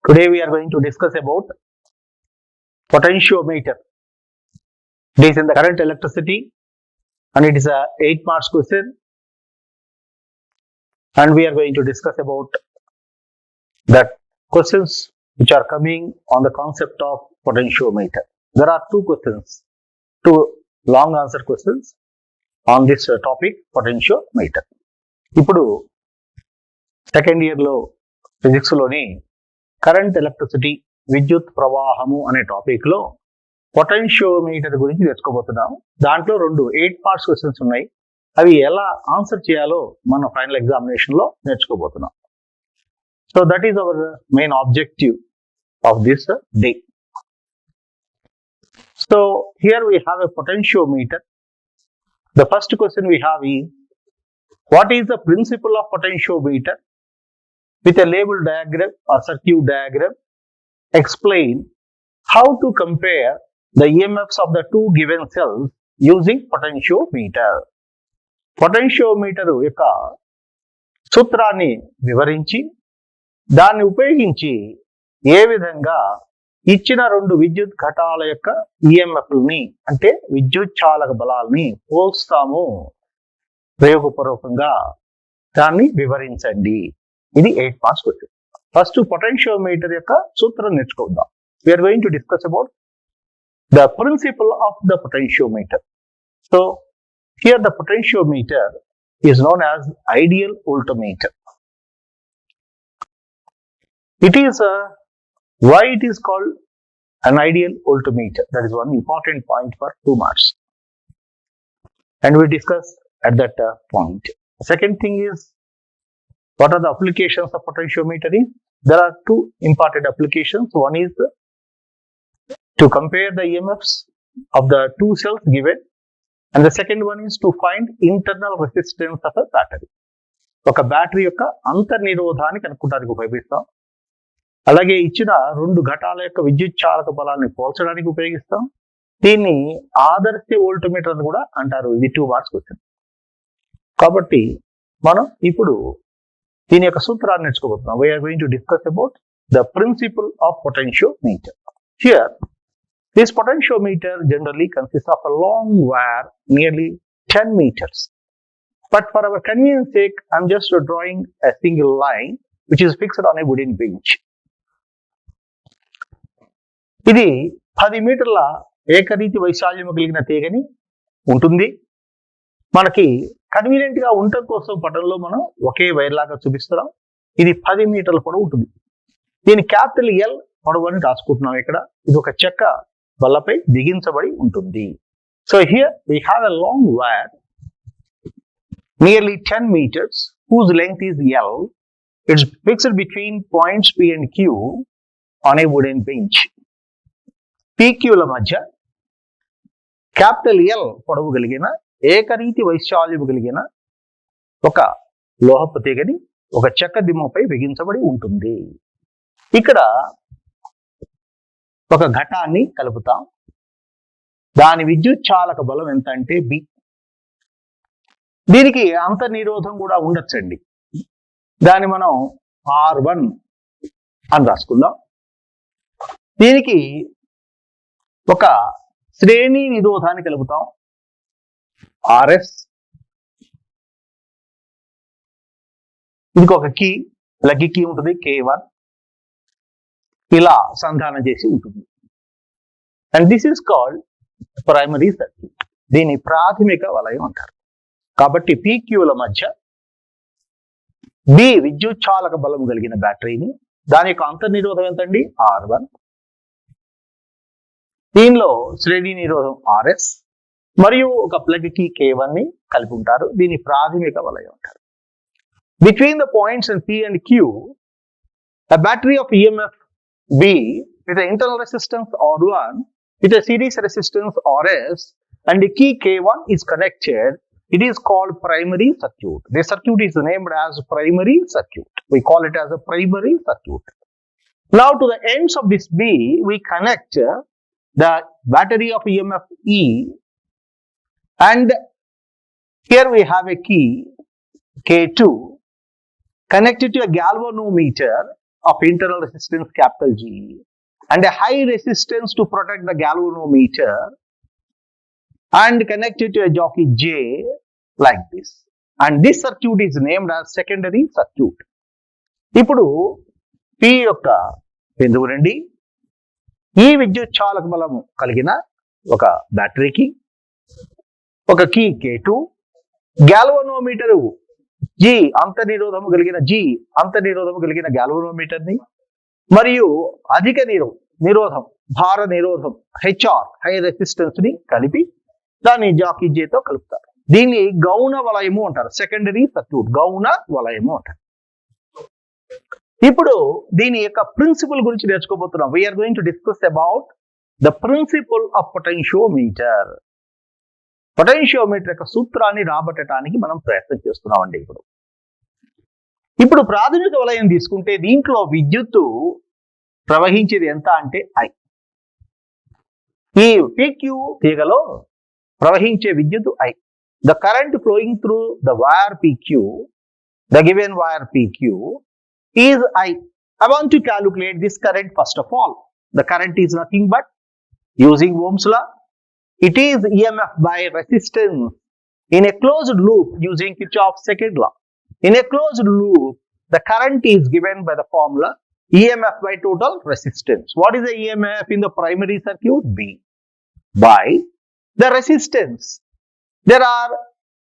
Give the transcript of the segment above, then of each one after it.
Today we are going to discuss about potentiometer. It is in the current electricity and it is a 8 marks question, and we are going to discuss about the questions which are coming on the concept of potentiometer. There are two questions, two long answer questions on this topic, potentiometer. ఇప్పుడు second year లో physics లోని current electricity విద్యుత్ ప్రవాహము అనే topic లో potentiometer గురించి నేర్చుకోబోతున్నాం. దాంట్లో 2 8 marks questions ఉన్నాయి. అవి ఎలా ఆన్సర్ చేయాలో మన ఫైనల్ ఎగ్జామినేషన్ లో నేర్చుకోబోతున్నాం. So that is our main objective of this day. So here we have a potentiometer. The first question we have is, what is the principle of potentiometer? With a label diagram or circuit diagram, explain how to compare the EMFs of the two given cells using potentiometer. Potentiometer యొక్క సూత్రాన్ని వివరించి దాన్ని ఉపయోగించి ఏ విధంగా ఇచ్చిన 2 విద్యుత్ ఘటాల యొక్క ఈఎంఎఫ్లని అంటే విద్యుత్ చాలక బలాల్ని పోల్స్తాము ప్రయోగపూర్వకంగా దాన్ని వివరించండి. ఇది 8 మార్క్స్ క్వశ్చన్. ఫస్ట్ పొటెన్షియోమీటర్ యొక్క సూత్రం నేర్చుకుందాం. We are going to discuss about the principle of the potentiometer. So here the potentiometer is known as ideal voltmeter. It is why it is called an ideal voltmeter. That is one important point for 2 marks, and we discuss at that point. The second thing is, what are the applications of potentiometer? There are 2 important applications. One is to compare the EMFs of the 2 cells given, and the second one is to find internal resistance of a battery. ఒక battery యొక్క అంతర్నిరోధాన్ని కనుక్కోవడానికి ఉపయోగిస్తాం. అలాగే ఇచ్చిన 2 ఘటాల యొక్క విద్యుత్ చాలక బలాన్ని పోల్చడానికి ఉపయోగిస్తాం. దీన్ని ఆదర్శ వోల్టమీటర్ అని కూడా అంటారు. ఇది 2 మార్క్స్ క్వశ్చన్. కాబట్టి మనం ఇప్పుడు దీని యొక్క సూత్రాన్ని నేర్చుకోబోతున్నాం. We are going to discuss about the principle of potentiometer. Here, this potentiometer generally consists of a long wire, nearly 10 meters. But for our convenience sake, I am just drawing a single line which is fixed on a wooden bench. ఇది 10 మీటర్ల ఏకరీతి వైశాల్యము కలిగిన తీగని ఉంటుంది. మనకి convenient గా ఉండటం కోసం పటంలో మనం ఒకే వైర్ లాగా చూపిస్తున్నాం. ఇది 10 మీటర్ల పొడవు ఉంటుంది. దీని క్యాపిటల్ ఎల్ పొడవు అని రాసుకుంటున్నాం. ఇక్కడ ఇది ఒక చెక్క బల్లపై బిగించబడి ఉంటుంది. So here we have a long wire nearly 10 meters whose length is L. It's fixed between points P and Q on a wooden bench. PQ ల మధ్య క్యాపిటల్ ఎల్ పొడవు కలిగిన ఏకరీతి వైశాల్యము కలిగిన ఒక లోహపు తీగని ఒక చెక్క దిమ్మపై బిగించబడి ఉంటుంది. ఇక్కడ ఒక ఘటాన్ని కలుపుతాం. దాని విద్యుత్ చాలక బలం ఎంత అంటే బి. దీనికి అంతర్నిరోధం కూడా ఉండొచ్చండి. దాన్ని మనం R1 అని రాసుకుందాం. దీనికి ఒక శ్రేణి నిరోధాన్ని కలుపుతాం, RS. ఇది ఒక కీ, లక్కీ కీ ఉంటుంది, K1. ఇలా సంధానం చేసి ఉంటుంది. And this is called primary circuit. దీని ప్రాథమిక వలయం అంటారు. కాబట్టి PQల మధ్య B విద్యుత్ చాలక బలం కలిగిన బ్యాటరీని, దాని యొక్క అంతర్నిరోధం ఎంతండి? R1. దీనిలో శ్రేణి నిరోధం RS మరియు ఒక ప్లగ్ కి K1 ని కలిపి ఉంటారు. దీని ప్రాథమిక వలయం అంటారు. Between the points P and Q, a battery of EMF B with an internal resistance R1 with a series resistance RS and the key K1 is connected. It is called primary circuit. The circuit is named as primary circuit. We call it as a primary circuit. Now to the ends of this B, we connect the battery of EMF E, and here we have a key K2 connected to a galvanometer of internal resistance capital G and a high resistance to protect the galvanometer and connected to a jockey J like this. And this circuit is named as secondary circuit. ఇప్పుడు P యొక్క బిందువు నుండి ఈ విద్యుత్ చాలక బలము కలిగిన ఒక బ్యాటరీకి ఒక కీ K2 గ్యాల్వనోమీటరు G అంతర్నిరోధము కలిగిన గ్యాల్వనోమీటర్ ని మరియు అధిక నిరోధం భార నిరోధం HR హై రెసిస్టెన్స్ ని కలిపి దాన్ని జాకీ J తో కలుపుతారు. దీన్ని గౌణ వలయము అంటారు. సెకండరీ సర్క్యూట్ గౌణ వలయము అంటారు. ఇప్పుడు దీని యొక్క ప్రిన్సిపల్ గురించి నేర్చుకోబోతున్నాం. We are going to discuss about the principle of potentiometer. Potentiometer యొక్క సూత్రాన్ని రాబట్టడానికి మనం ప్రయత్నం చేస్తున్నామండి. ఇప్పుడు ప్రాథమిక వలయం తీసుకుంటే దీంట్లో విద్యుత్తు ప్రవహించేది ఎంత అంటే I. ఈ PQ తీగలో ప్రవహించే విద్యుత్తు I. The current flowing through the wire PQ, the given wire PQ is I. I want to calculate this current first of all. The current is nothing but using Ohm's law. It is EMF by resistance in a closed loop using Kirchhoff's second law. In a closed loop, the current is given by the formula EMF by total resistance. What is the EMF in the primary circuit? B by the resistance. There are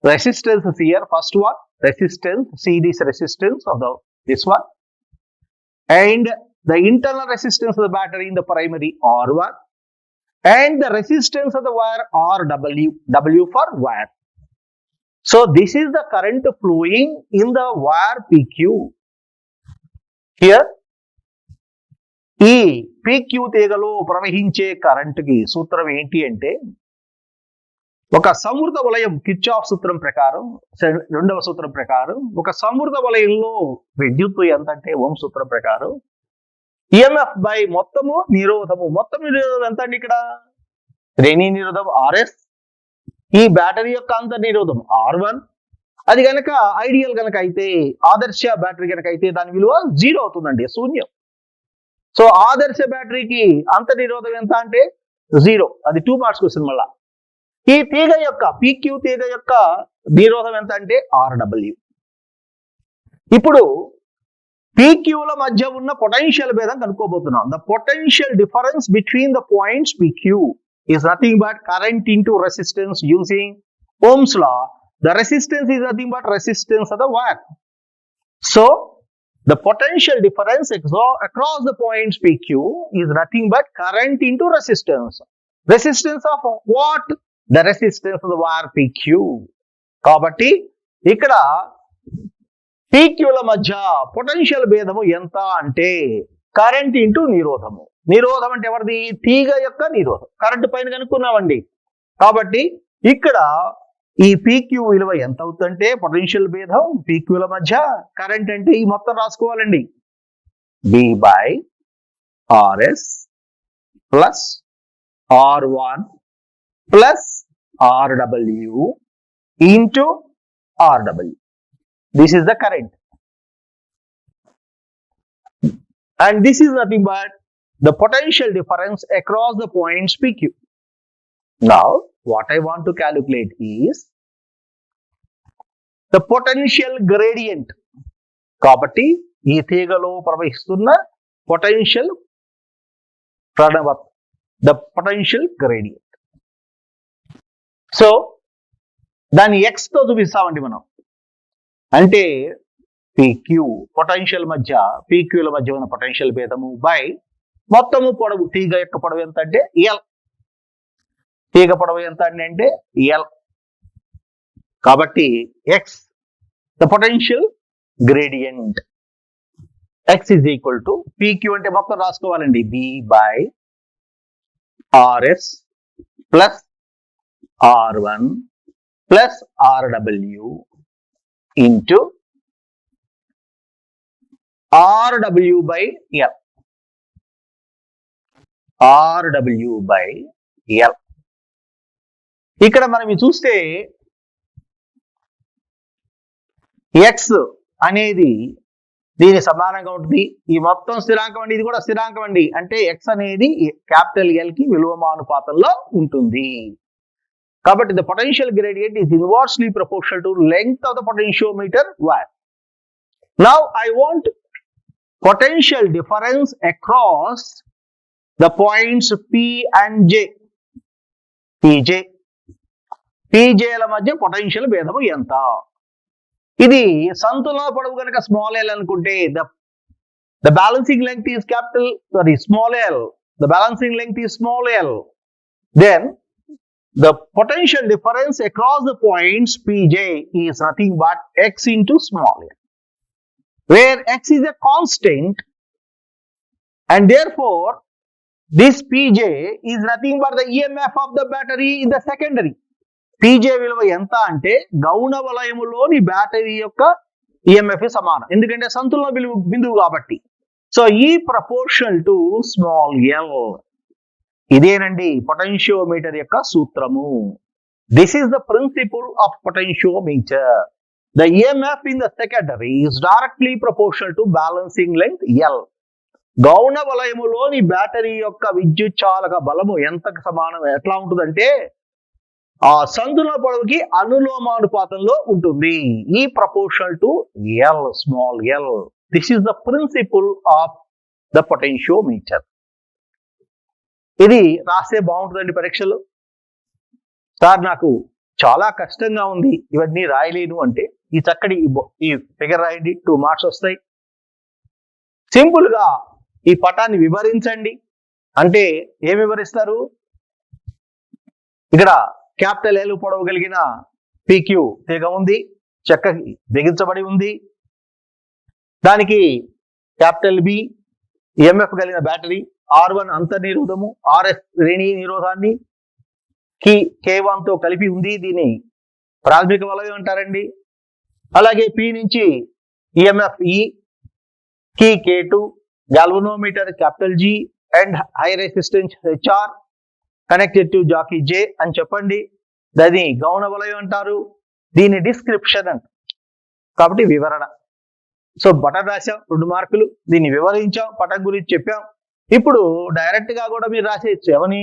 resistances here. First one, resistance, series resistance of this one, and the internal resistance of the battery in the primary R1, and the resistance of the wire RW, W for wire. So this is the current flowing in the wire PQ. Here, ఈ PQ తీగలో ప్రవహించే current కి సూత్రం ఏంటి అంటే ఒక సమృద్ధ వలయం Kirchhoff సూత్రం ప్రకారం, రెండవ సూత్రం ప్రకారం ఒక సమృద్ధ వలయంలో విద్యుత్తు ఎంత అంటే ఓం సూత్రం ప్రకారం EMF బై మొత్తము నిరోధము ఎంత అండి? ఇక్కడ శ్రేణి నిరోధం RS, ఈ బ్యాటరీ యొక్క అంతర్ నిరోధం R1. అది కనుక ఐడియల్ కనుక అయితే, ఆదర్శ బ్యాటరీ కనుక అయితే దాని విలువ 0 అవుతుందండి, శూన్యం. సో ఆదర్శ బ్యాటరీకి అంతర్ నిరోధం ఎంత అంటే 0. అది 2 మార్క్స్ క్వశ్చన్. మళ్ళా ఈ తీగ యొక్క PQ తీగ యొక్క నిరోధం ఎంత అంటే RW. ఇప్పుడు PQల మధ్య ఉన్న పొటెన్షియల్ భేదం కనుక్కోబోతున్నాం. The potential difference between the points PQ is nothing but current into resistance using Ohm's law. The resistance is nothing but resistance of the wire. So the potential difference across the points PQ is nothing but current into resistance. Resistance of what? The resistance of the wire PQ. కాబట్టి ఇక్కడ PQల మధ్య potential భేదము ఎంత అంటే current into నిరోధము. నిరోధం అంటే ఎవరిది? తీగ యొక్క నిరోధం. కరెంట్ పైన కనుక్కున్నామండి. కాబట్టి ఇక్కడ ఈ PQ విలువ ఎంత అవుతుందంటే పొటెన్షియల్ భేదం PQల మధ్య. కరెంట్ అంటే ఈ మొత్తం రాసుకోవాలండి, B by RS plus R1 plus RW into RW. This is the current. And this is nothing but the potential difference across the points PQ. Now, what I want to calculate is the potential gradient. కాబట్టి ఈ తీగలో ప్రవహిస్తున్న potential ప్రణవత్, the potential gradient. So దాన్ని X తో చూపిస్తామండి మనం. అంటే PQ potential మధ్య, PQల మధ్య ఉన్న పొటెన్షియల్ భేదము బై మొత్తము పొడవు, తీగ యొక్క పొడవు ఎంత అంటే L. తీగ పొడవు ఎంత అంటే L. కాబట్టి X, the potential gradient, X is equal to PQ అంటే మొత్తం రాసుకోవాలండి, B by RS plus R1 plus RW into RW by L. RW by L. ఇక్కడ మనం చూస్తే X అనేది దీని సమానంగా ఉంటుంది. ఈ మొత్తం స్థిరాంకం అండి, ఇది కూడా స్థిరాంకం అండి. అంటే ఎక్స్ అనేది క్యాపిటల్ ఎల్ కి విలోమానుపాతంలో ఉంటుంది. కాబట్టి the potential gradient is inversely proportional to length of the potentiometer y. Now I want potential difference across the points P and J. PJల మధ్య పొటెన్షియల్ భేదము ఎంత? ఇది సంతులన పొడవు కనుక స్మాల్ ఎల్ అనుకుంటే the balancing length is small l. The balancing length is small l. Then the potential difference across the points Pj is nothing but x into small l, where x is a constant, and therefore this Pj is nothing but the EMF of the battery in the secondary. Pj విలువ ఎంత అంటే గౌణ వలయములోని battery యొక్క EMF సమానం, ఎందుకంటే సంతులన బిందువు కాబట్టి. So ఈ ప్రపోర్షనల్ టు స్మాల్ ఎల్. ఇదేనండి పొటెన్షియోమీటర్ యొక్క సూత్రము. This is the principle of potentiometer. The EMF in the secondary is directly proportional to balancing length L. గౌణ వలయములోని బ్యాటరీ యొక్క విద్యుత్ చాలక బలము ఎంతకు సమానం, ఎట్లా ఉంటుందంటే ఆ సంతులన పొడవుకి అనులోమానుపాతంలో ఉంటుంది. ఈ proportional to L, small L. This is the principle of the potentiometer. ఇది రాస్తే బాగుంటుందండి పరీక్షలు. సార్ నాకు చాలా కష్టంగా ఉంది, ఇవన్నీ రాయలేను అంటే ఈ చక్కటి ఈ ఫిగర్ రాయండి, 2 మార్క్స్ వస్తాయి. సింపుల్ గా ఈ పటాన్ని వివరించండి అంటే ఏం వివరిస్తారు? ఇక్కడ క్యాపిటల్ ఎల్ పొడవు కలిగిన PQ తీగ ఉంది, చక్కకి బిగించబడి ఉంది. దానికి క్యాపిటల్ B EMF కలిగిన బ్యాటరీ, R1 అంతర్నిరోధము, RS శ్రేణి నిరోధాన్ని K1 తో కలిపి ఉంది. దీన్ని ప్రాథమిక వలయం అంటారండి. అలాగే P నుంచి EMF E, K2, galvanometer capital G and high resistance HR connected to jockey J అని చెప్పండి. దాన్ని గౌణ వలయం అంటారు. దీని డిస్క్రిప్షన్ అంట, కాబట్టి వివరణ. సో బటన్ రాసాం 2 మార్కులు, దీన్ని వివరించాం, పటం గురించి చెప్పాం. ఇప్పుడు డైరెక్ట్ గా కూడా మీరు రాసేయచ్చు. ఏమని?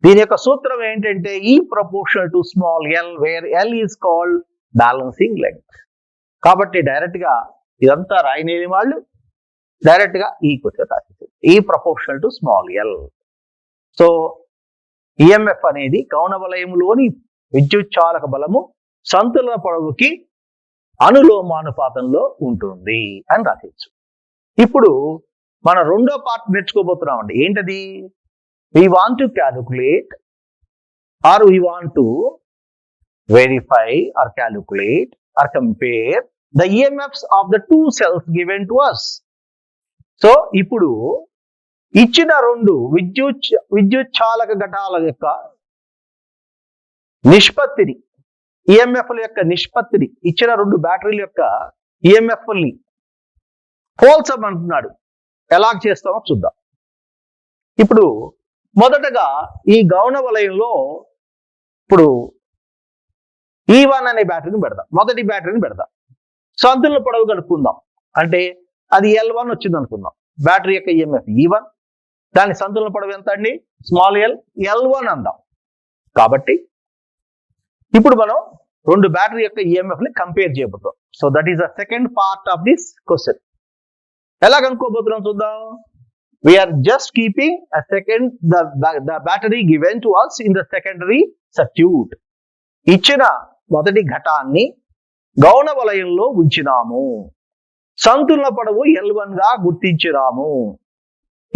దీని యొక్క సూత్రం ఏంటంటే ఈ proportional to small L, where L is called balancing length. కాబట్టి డైరెక్ట్ గా ఇదంతా రాయలేని వాళ్ళు డైరెక్ట్ గా ఈ క్వశ్చన్ రాసేసారు, ఈ proportional to small L. So EMF అనేది గౌణ వలయంలోని విద్యుత్ చాలక బలము సంతులన పొడవుకి అనులోమానుపాతంలో ఉంటుంది అని రాసేయచ్చు. ఇప్పుడు మన రెండో పార్ట్ నేర్చుకోబోతున్నామండి. ఏంటది? we want to calculate or we want to verify or calculate or compare the EMFs of the 2 cells given to us. So ఇప్పుడు ఇచ్చిన 2 విద్యుత్ చాలక ఘటాల యొక్క నిష్పత్తిని, ఈఎంఎఫ్ల యొక్క నిష్పత్తిని, ఇచ్చిన 2 బ్యాటరీల యొక్క ఈఎంఎఫ్ని పోల్చమంటున్నాడు. ఎలా చేస్తామో చూద్దాం. ఇప్పుడు మొదటగా ఈ గౌణ వలయంలో ఇప్పుడు E1 అనే బ్యాటరీని పెడదాం, మొదటి బ్యాటరీని పెడదాం. సంతులన పొడవు కనుక్కుందాం. అంటే అది L1 వచ్చింది అనుకుందాం. బ్యాటరీ యొక్క ఈఎంఎఫ్ E1, దాని సంతులన పొడవు ఎంత అండి? స్మాల్ ఎల్, L1 అందాం. కాబట్టి ఇప్పుడు మనం 2 బ్యాటరీ యొక్క ఈఎంఎఫ్ ని కంపేర్ చేయబోతున్నాం. So that is the second part of this question. ఎలా కనుక్కోబోతున్నాం చూద్దాం. We are just keeping the battery given to us in the secondary circuit. ఇచ్చిన మొదటి ఘటాన్ని గౌణ వలయంలో ఉంచినాము. సంతులన పొడవు L1 గా గుర్తించినాము.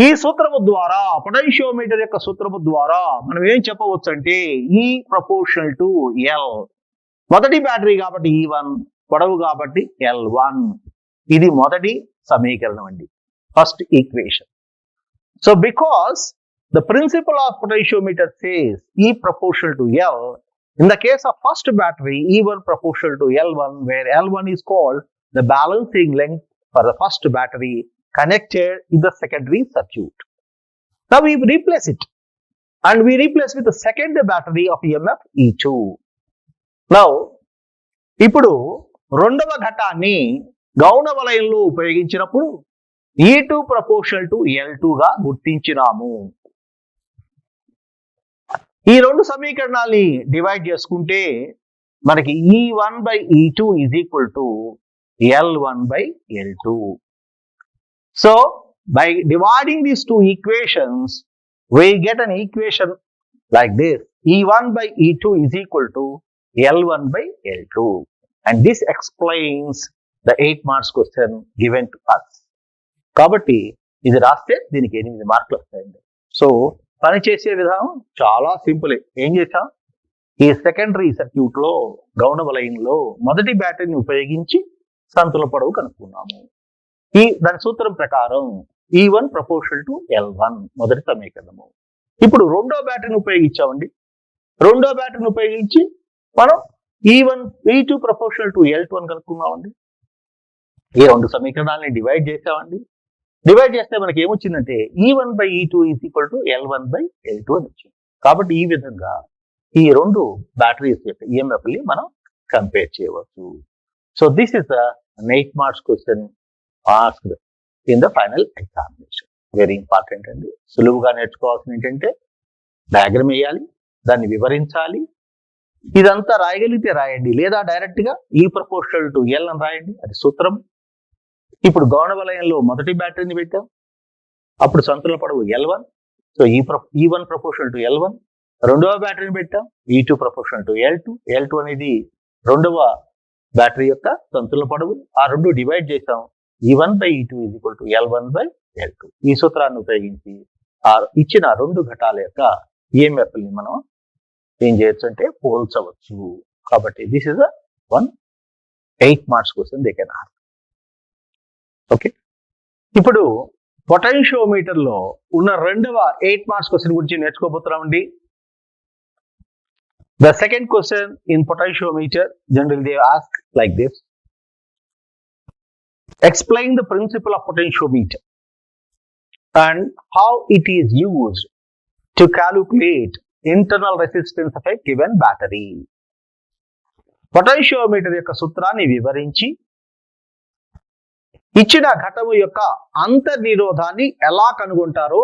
ఈ సూత్రము ద్వారా, పొటెన్షియోమీటర్ యొక్క సూత్రము ద్వారా మనం ఏం చెప్పవచ్చు అంటే ఈ ప్రపోర్షనల్ టు L. మొదటి బ్యాటరీ కాబట్టి E1, పొడవు కాబట్టి L1. ఇది మొదటి సమీకరణం అండి, first equation. So because the principle of potentiometer says E proportional to L, in the case of first battery, E1 proportional to L1, where L1 is called the balancing length for the first battery connected in the secondary circuit. Now we replace it, and we replace with the second battery of EMF E2. Now, ఇప్పుడు రెండవ ఘటాన్ని గౌణ వలయంలో ఉపయోగించినప్పుడు E2 proportional to L2 గా గుర్తించినాము. ఈ రెండు సమీకరణాన్ని divide చేసుకుంటే మనకి E1 by E2 is equal to L1 by L2. So by dividing these two equations, we get an equation like this. E1 by E2 is equal to L1 by L2. And this explains the 8 marks question given to us. కాబట్టి ఇది రాస్తే దీనికి 8 మార్కులు వస్తాయండి. So పని చేసే విధానం చాలా సింపుల్. ఏం చేసాం, ఈ సెకండరీ సర్క్యూట్ లో గౌణ వలయంలో మొదటి బ్యాటరీని ఉపయోగించి సంతుల పొడవు కనుక్కున్నాము. దాని సూత్రం ప్రకారం E1 ప్రపోర్షనల్ టు L1 మొదటి సమీకరణము. ఇప్పుడు రెండో బ్యాటరీని ఉపయోగించామండి. రెండో బ్యాటరీని ఉపయోగించి మనం E2 ప్రపోర్షనల్ టు L2 అని కనుక్కున్నామండి. ఈ రెండు సమీకరణాలని డివైడ్ చేసామండి. డివైడ్ చేస్తే మనకి ఏమొచ్చిందంటే E1 by E2 is equal to L1 by L2 అని వచ్చింది. కాబట్టి ఈ విధంగా ఈ రెండు బ్యాటరీస్ యొక్క ఈఎంఎఫ్ని మనం కంపేర్ చేయవచ్చు. So this is the 8 marks question asked in the final examination. Very important అండి. సులువుగా నేర్చుకోవాల్సిన ఏంటంటే డయాగ్రమ్ వేయాలి, దాన్ని వివరించాలి. ఇదంతా రాయగలిగితే రాయండి, లేదా డైరెక్ట్ గా E ప్రపోర్షనల్ టు L అని రాయండి, అది సూత్రం. ఇప్పుడు గౌణ వలయంలో మొదటి బ్యాటరీని పెట్టాం, అప్పుడు సంతుల పొడవు L1. So E1 proportional to L1. రెండవ బ్యాటరీని పెట్టాం, E2 proportional to L2. L2 అనేది రెండవ బ్యాటరీ యొక్క సంతుల పొడవు. ఆ రెండు డివైడ్ చేసాం. E1 by E2 is equal to L1 by L2. ఈ సూత్రాన్ని ఉపయోగించి ఆ ఇచ్చిన రెండు ఘటాల యొక్క ఈఎంఎఫ్ని మనం ఏం చేయొచ్చు అంటే పోల్చవచ్చు. కాబట్టి this is 8 marks question they can ask. Okay, ఇప్పుడు పొటెన్షియోమీటర్ లో ఉన్న రెండవ 8 marks question గురించి నేర్చుకోబోతున్నామండి. The second question in potentiometer, generally they ask like this. Explain the principle of potentiometer and how it is used to calculate internal resistance of a given battery. Potentiometer యొక్క సూత్రాన్ని వివరించి ఇచ్చిన ఘటము యొక్క అంతర్నిరోధాన్ని ఎలా కనుగొంటారో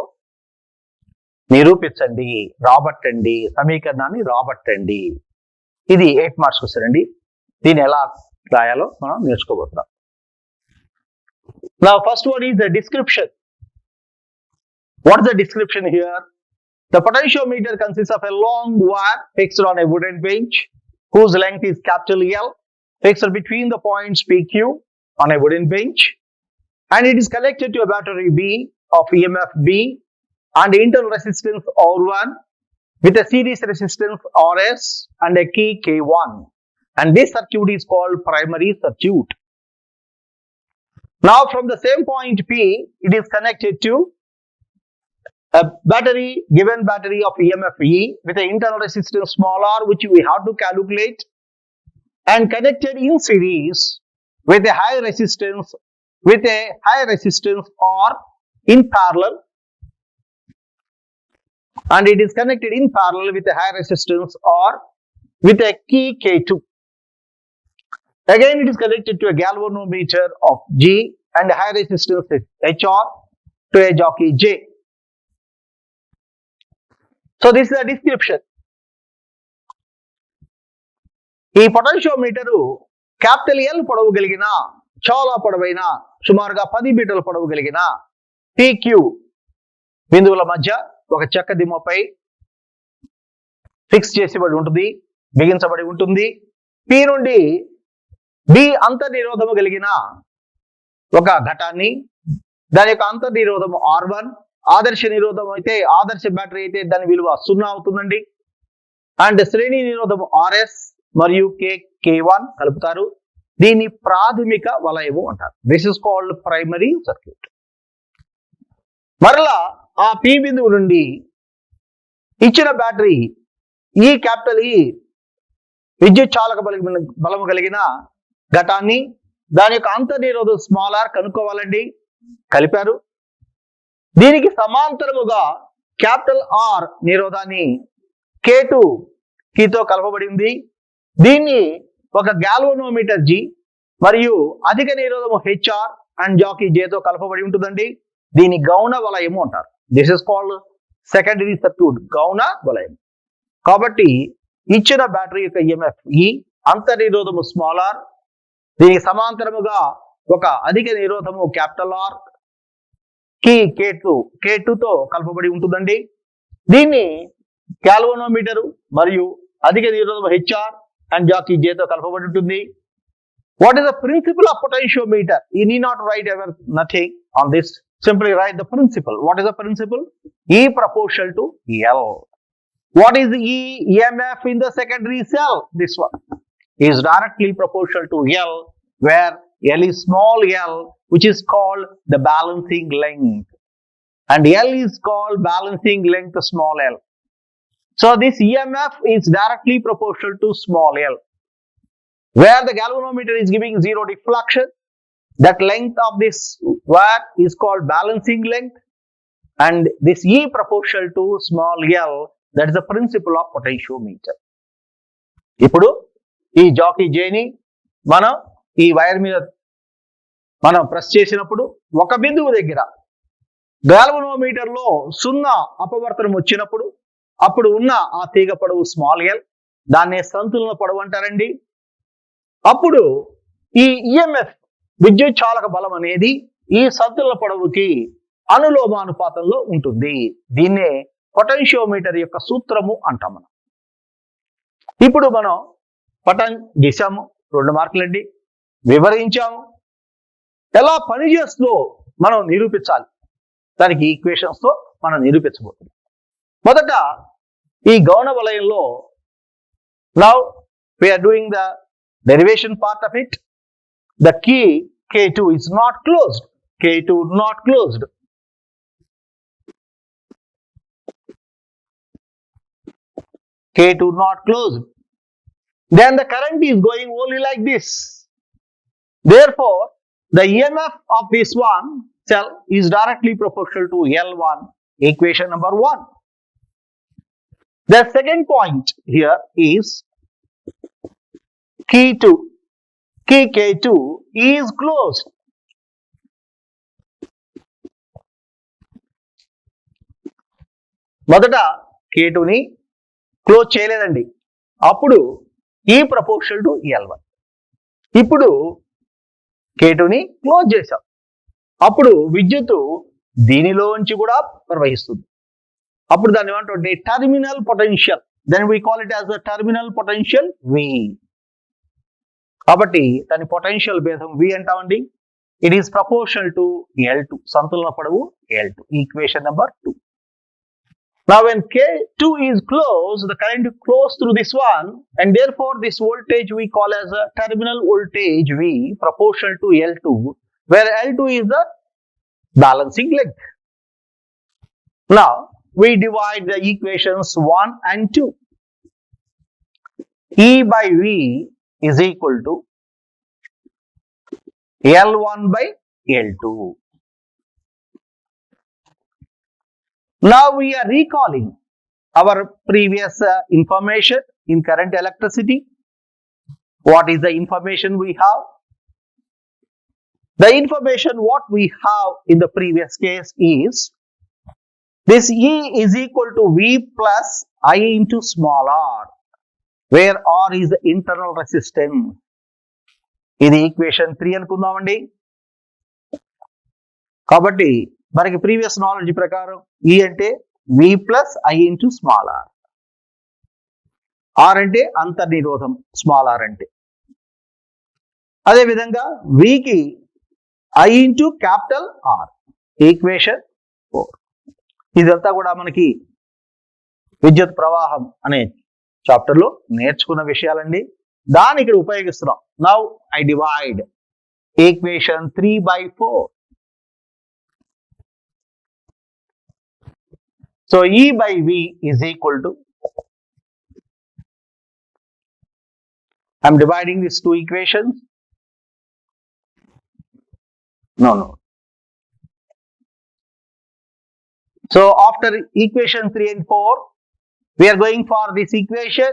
నిరూపించండి, రాబట్టండి, సమీకరణాన్ని రాబట్టండి. ఇది 8 marks క్వశ్చన్ అండి. దీన్ని ఎలా రాయాలో మనం నేర్చుకోబోతున్నాం. Now first one is the description. What is the description here? The potentiometer consists of a long wire fixed on a wooden bench whose length is capital L, fixed between the points PQ on a wooden bench, and it is connected to a battery B of EMF B and internal resistance R1 with a series resistance RS and a key K1, and this circuit is called primary circuit. Now from the same point P, it is connected to a battery, given battery of EMF E with an internal resistance small r, which we have to calculate, and connected in series with a high resistance or in parallel, and it is connected in parallel with a high resistance or with a key K2. Again, it is connected to a galvanometer of G and a high resistance HR to a jockey J. So this is a description. ఈ పొటెన్షియోమీటరు capital L పొడవు కలిగిన, చాలా పొడవైన, సుమారుగా 10 మీటర్ల పొడవు కలిగిన PQ బిందువుల మధ్య ఒక చెక్క దిమ్మపై ఫిక్స్ చేసిబడి ఉంటుంది, బిగించబడి ఉంటుంది. P నుండి B అంతర్నిరోధము కలిగిన ఒక ఘటాన్ని, దాని యొక్క అంతర్నిరోధము R1, ఆదర్శ నిరోధం అయితే, ఆదర్శ బ్యాటరీ అయితే దాని విలువ 0 అవుతుందండి. అండ్ శ్రేణి నిరోధము RS మరియు K1 కలుపుతారు. దీన్ని ప్రాథమిక వలయము అంటారు. This is called primary circuit. మరలా ఆ P బిందువు నుండి ఇచ్చిన బ్యాటరీ ఈ క్యాపిటల్ E విద్యుత్ చాలక బలము కలిగిన ఘటాన్ని, దాని యొక్క అంతర్నిరోధం స్మాల్ r కనుక్కోవాలండి. కలిపారు. దీనికి సమాంతరముగా క్యాపిటల్ R నిరోధాన్ని K2 కీతో కలపబడింది. దీన్ని ఒక గాల్వనోమీటర్ G, మరియు అధిక నిరోధము హెచ్ఆర్ అండ్ జాకీ జేతో కలపబడి ఉంటుందండి. దీని గౌణ వలయము అంటారు. This is called secondary circuit, గౌణ వలయం. కాబట్టి ఇచ్చిన బ్యాటరీ యొక్క ఈఎంఎఫ్ ఈ, అంతర్నిరోధము స్మాల్ ఆర్, దీనికి సమాంతరముగా ఒక అధిక నిరోధము క్యాపిటల్ ఆర్ కి K2తో కలపబడి ఉంటుందండి. దీన్ని గాల్వనోమీటరు మరియు అధిక నిరోధము హెచ్ఆర్ అండ్ జాకీ జేతో కలపబడి ఉంటుంది. What is the principle of potentiometer? You need not write ever nothing on this. Simply write the principle. What is the principle? E proportional to L. What is E EMF in the secondary cell? This one is directly proportional to L, where L is small l, which is called the balancing length, and L is called balancing length small l. So this EMF is directly proportional to small l. Where the galvanometer is giving zero deflection, that length of this wire is called balancing length, and this E proportional to small l, that is the principle of potentiometer. ఇప్పుడు ఈ Jackie జేని మనం ఈ wire మీద మనం press చేసినప్పుడు ఒక బిందువు దగ్గర గాల్వనోమీటర్ లో 0 అపవర్తనం వచ్చినప్పుడు అప్పుడు ఉన్న ఆ తీగ పొడవు స్మాల్ ఎల్, దాన్నే సంతులన పొడవు అంటారండి. అప్పుడు ఈ ఈఎంఎఫ్ విద్యుత్ చాలక బలం అనేది ఈ సంతులన పొడవుకి అనులోమానుపాతంలో ఉంటుంది. దీన్నే పొటెన్షియోమీటర్ యొక్క సూత్రము అంటాం మనం. ఇప్పుడు మనం పటం గీసాము, 2 మార్కులండి, వివరించాము. ఎలా పనిచేస్తుందో మనం నిరూపించాలి. దానికి ఈక్వేషన్స్ తో మనం నిరూపించబోతున్నాం. మొదట ఈ గౌణ వలయంలో now we are doing the derivation part of it. The key K2 is not closed. K2 not closed. K2 not closed. Then the current is going only like this. Therefore, the EMF of this one cell is directly proportional to L1, equation number 1. The second point here is K2. Key K2 is closed. మొదట K2 ని close చేయలేదండి, అప్పుడు E proportional to L1. ఇప్పుడు K2 ని close చేశాం, అప్పుడు విద్యుత్తు దీనిలోంచి కూడా ప్రవహిస్తుంది. అప్పుడు దాన్ని ఏమంటే terminal potential, then we call it as the terminal potential V. కాబట్టి దాని పొటెన్షియల్ భేదం V అంటామండి. It is proportional to L2, సంతులన పొడవు L2, equation number 2. Now when K2 is closed, the current flows through this one, and therefore this voltage we call as a terminal voltage V proportional to L2, where L2 is the balancing length. Now we divide the equations 1 and 2. E by V is equal to L1 by L2. Now we are recalling our previous information in current electricity. What is the information we have? The information what we have in the previous case is this E is equal to V plus I into small r, where R is the internal resistance. ఇది equation 3 అనుకుందామండి. కాబట్టి మనకి previous knowledge ప్రకారం E అంటే V plus I into small r, R అంటే అంతర్నిరోధం, small r అంటే. అదేవిధంగా V కి I into capital R, equation 4. ఇదంతా కూడా మనకి విద్యుత్ ప్రవాహం అనే చాప్టర్ లో నేర్చుకున్న విషయాలండి. దాన్ని ఇక్కడ ఉపయోగిస్తున్నాం. Now I divide equation 3/4. So E by V is equal to, I'm dividing these two equations. No. So after equation 3 and 4, we are going for this equation.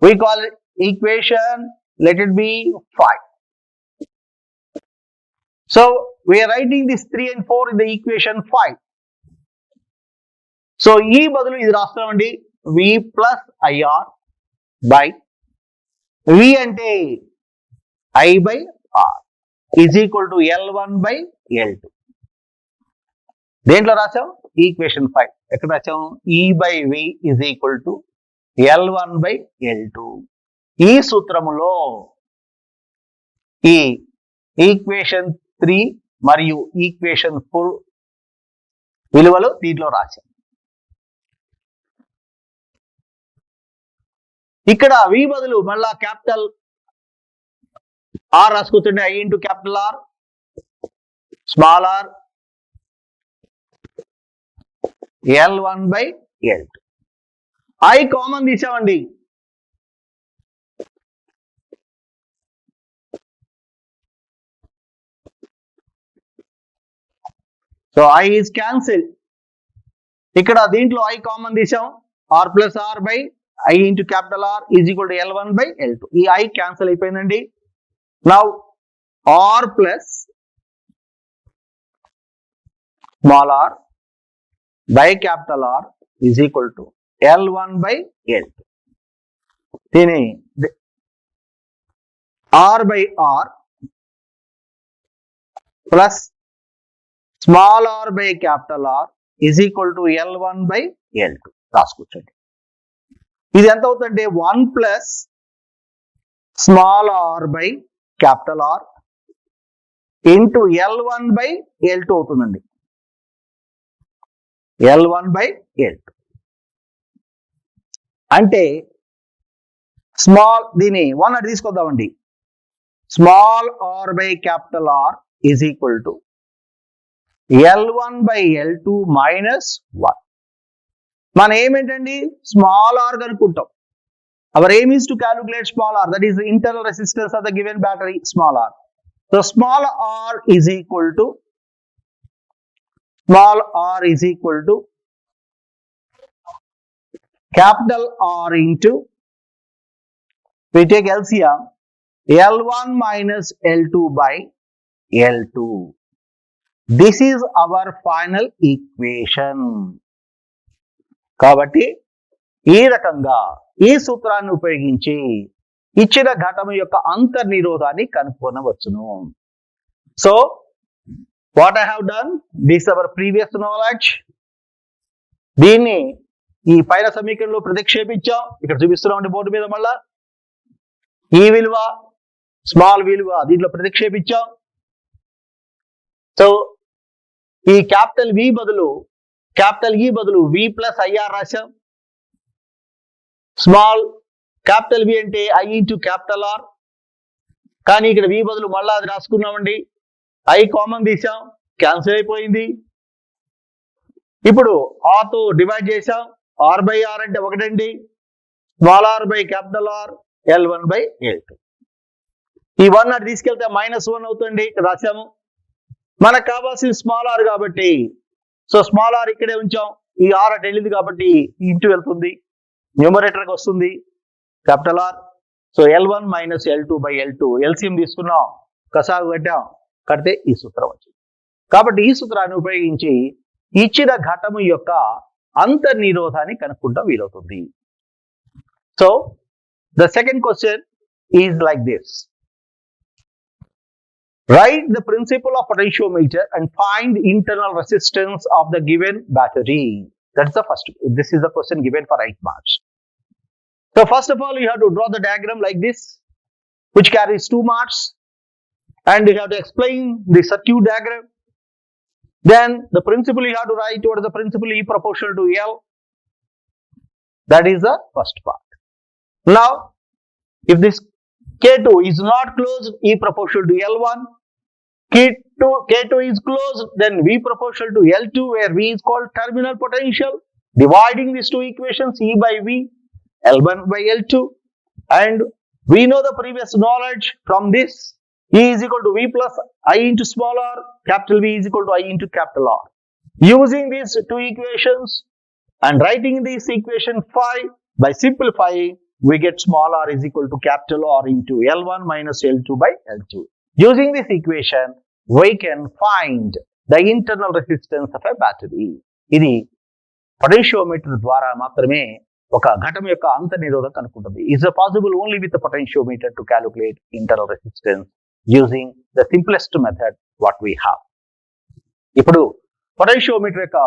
We call it equation, let it be 5. So we are writing this 3 and 4 in the equation 5. So ఈ బదులు ఇది రాస్తామండి, V plus IR by V అంటే I by R is equal to L1 by L2. దేంట్లో రాసాం? Equation 5. ఎక్కడ రాసాం? E by V is equal to L1 by L2. ఈ సూత్రములో ఈ ఈక్వేషన్ 3 మరియు ఈక్వేషన్ 4 విలువలు దీంట్లో రాశాం. ఇక్కడ V బదులు మళ్ళా క్యాపిటల్ R రాసుకుంటుండే, I into capital R, small r, L1 by L2. I common తీసామండి. So I is cancelled. ఇక్కడ దీంట్లో I కామన్ తీసాం, R plus R by I into capital R is equal to L1 by L2. ఈ I cancel అయిపోయిందండి. Now R plus small r by capital R is equal to L1 by L2. దీని R by R plus small r by capital R is equal to L1 by L2 రాసుకొచ్చండి. ఇది ఎంత అవుతుందంటే 1 plus small r by capital R into L1 by L2 అవుతుందండి. L1 by L2 అంటే small, దీని 1 అటు తీసుకొద్దామండి. Small r by capital R is equal to L1 by L2 minus 1. మన ఏమేంటండి? స్మాల్ r కనుక్కుంటాం. Our aim is to calculate small r, that is the internal resistance of the given battery, small r. So small r is equal to capital R into, we take LCM, L1 minus L2 by L2. This is our final equation. కాబట్టి ఈ రకంగా ఈ సూత్రాన్ని ఉపయోగించి ఇచ్చిన ఘటము యొక్క అంతర్నిరోధాన్ని కనుక్కొనవచ్చును. So what I have done, this our previous knowledge. దీన్ని ఈ పైన సమీకరణలో ప్రతిక్షేపించాం. ఇక్కడ చూపిస్తున్నాం బోర్డు మీద. మళ్ళా ఈ విలువ, స్మాల్ విలువ దీంట్లో ప్రతిక్షేపించాం. సో ఈ క్యాపిటల్ V బదులు క్యాపిటల్ E బదులు V ప్లస్ IR రాశాం. స్మాల్ క్యాపిటల్ V అంటే I ఇంటూ క్యాపిటల్ R, కానీ ఇక్కడ V బదులు మళ్ళా అది రాసుకున్నామండి. I కామన్ తీసాం, క్యాన్సిల్ అయిపోయింది. ఇప్పుడు R తో డివైడ్ చేసాం. R బై R అంటే ఒకటండి. Small r by capital R L1 by L2. ఈ 1 అటు తీసుకెళ్తే -1 అవుతుంది. ఇక్కడ రాసాము. మనకు కావాల్సిన స్మాల్ r కాబట్టి, సో స్మాల్ r ఇక్కడే ఉంచాం. ఈ r అటు వెళ్ళింది కాబట్టి ఇంటూ వెళ్తుంది, న్యూమరేటర్కి వస్తుంది capital R. So L1 minus L2 by L2 LCM తీసుకున్నాం, కసాగు కట్టాం, కడితే ఈ సూత్రం వచ్చింది. కాబట్టి ఈ సూత్రాన్ని ఉపయోగించి ఇచ్చిన ఘటము యొక్క అంతర్నిరోధాన్ని కనుక్కుంటాం వీలవుతుంది. So the second question is like this. Write the principle of potentiometer and find internal resistance of the given battery. That's the first. This is the question given for 8 marks. So first of all, you have to draw the diagram like this, which carries 2 marks, and you have to explain the circuit diagram. Then the principle you have to write, what is the principle? E proportional to L. That is the first part. Now, if this K2 is not closed, E proportional to L1. K2 is closed, then V proportional to L2, where V is called terminal potential. Dividing these two equations, E by V, L1 by L2. And we know the previous knowledge from this. E is equal to V plus I into small r, capital V is equal to I into capital R. Using these two equations and writing this equation 5, by simplifying, we get small r is equal to capital R into L1 minus L2 by L2. Using this equation, we can find the internal resistance of a battery. ఇది potentiometer ద్వారా మాత్రమే ఒక ఘటం యొక్క అంత నిరోధం కనుక్కుంటుంది. It's possible only with potentiometer to calculate internal resistance using the simplest method what we have. ఇప్పుడు పొటెన్షియోమీటర్ యొక్క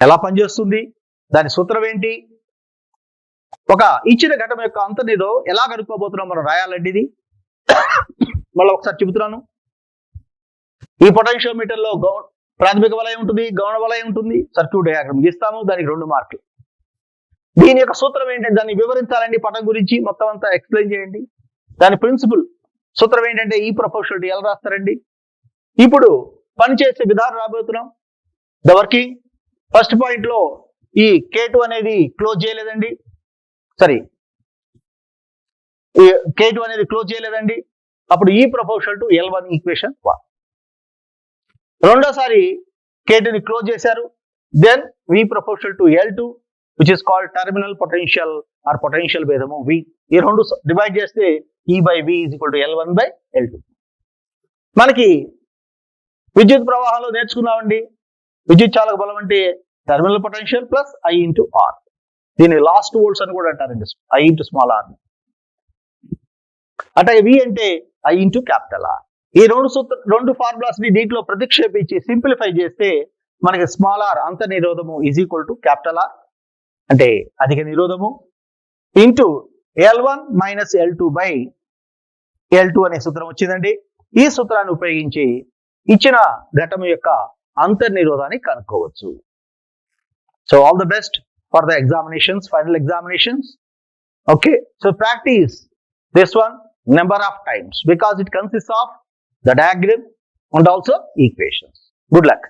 ఎలా పనిచేస్తుంది, దాని సూత్రం ఏంటి, ఒక ఇచ్చిన ఘటం యొక్క అంత నిరోధం ఎలా కనుక్కోబోతున్నాం మనం రాయాలండి. ఇది మళ్ళీ ఒకసారి చెబుతున్నాను. ఈ పొటెన్షియోమీటర్ లో ప్రాథమిక వలయం ఉంటుంది, గౌణ వలయం ఉంటుంది. సర్క్యూట్ డయాగ్రామ్ గీస్తాము, దానికి 2 మార్కులు. దీని యొక్క సూత్రం ఏంటంటే దాన్ని వివరించాలండి, పటం గురించి మొత్తం అంతా ఎక్స్ప్లెయిన్ చేయండి. దాని ప్రిన్సిపల్ సూత్రం ఏంటంటే ఈ ప్రపోర్షనాలిటీ ఎలా రాస్తారండి. ఇప్పుడు పనిచేసే విధానం రాబోతున్నాం. ద వర్కింగ్ ఫస్ట్ పాయింట్ లో ఈ K2 అనేది క్లోజ్ చేయలేదండి, సారీ K2 అనేది క్లోజ్ చేయలేదండి. అప్పుడు ఈ ప్రపోర్షనల్ టు L1 ఈక్వేషన్ 1. రెండోసారి K2ని క్లోజ్ చేశారు. Then V proportional to L2 which is called terminal potential or potential భేదము V. ఈ రెండు డివైడ్ చేస్తే E by V is equal to L1 by L2. మనకి విద్యుత్ ప్రవాహంలో నేర్చుకున్నామండి, విద్యుత్ చాలక బలం అంటే terminal potential plus I into R. దీన్ని లాస్ట్ వోల్ట్స్ అని కూడా అంటారండి, I ఇంటూ స్మాల్ r. అట్లాగే V అంటే I ఇంటూ క్యాపిటల్ R. ఈ రెండు ఫార్ములాస్ ని దీంట్లో ప్రతిక్షేపించి సింప్లిఫై చేస్తే మనకి స్మాల్ r అంత నిరోధము is equal to capital R అంటే అధిక నిరోధము into L1 minus L2 by L2 అనే సూత్రం వచ్చిందండి. ఈ సూత్రాన్ని ఉపయోగించి ఇచ్చిన ఘటం యొక్క అంతర్నిరోధాన్ని కనుక్కోవచ్చు. So all the best for the examinations, final examinations. Okay, so practice this one number of times because it consists of the diagram and also equations. Good luck.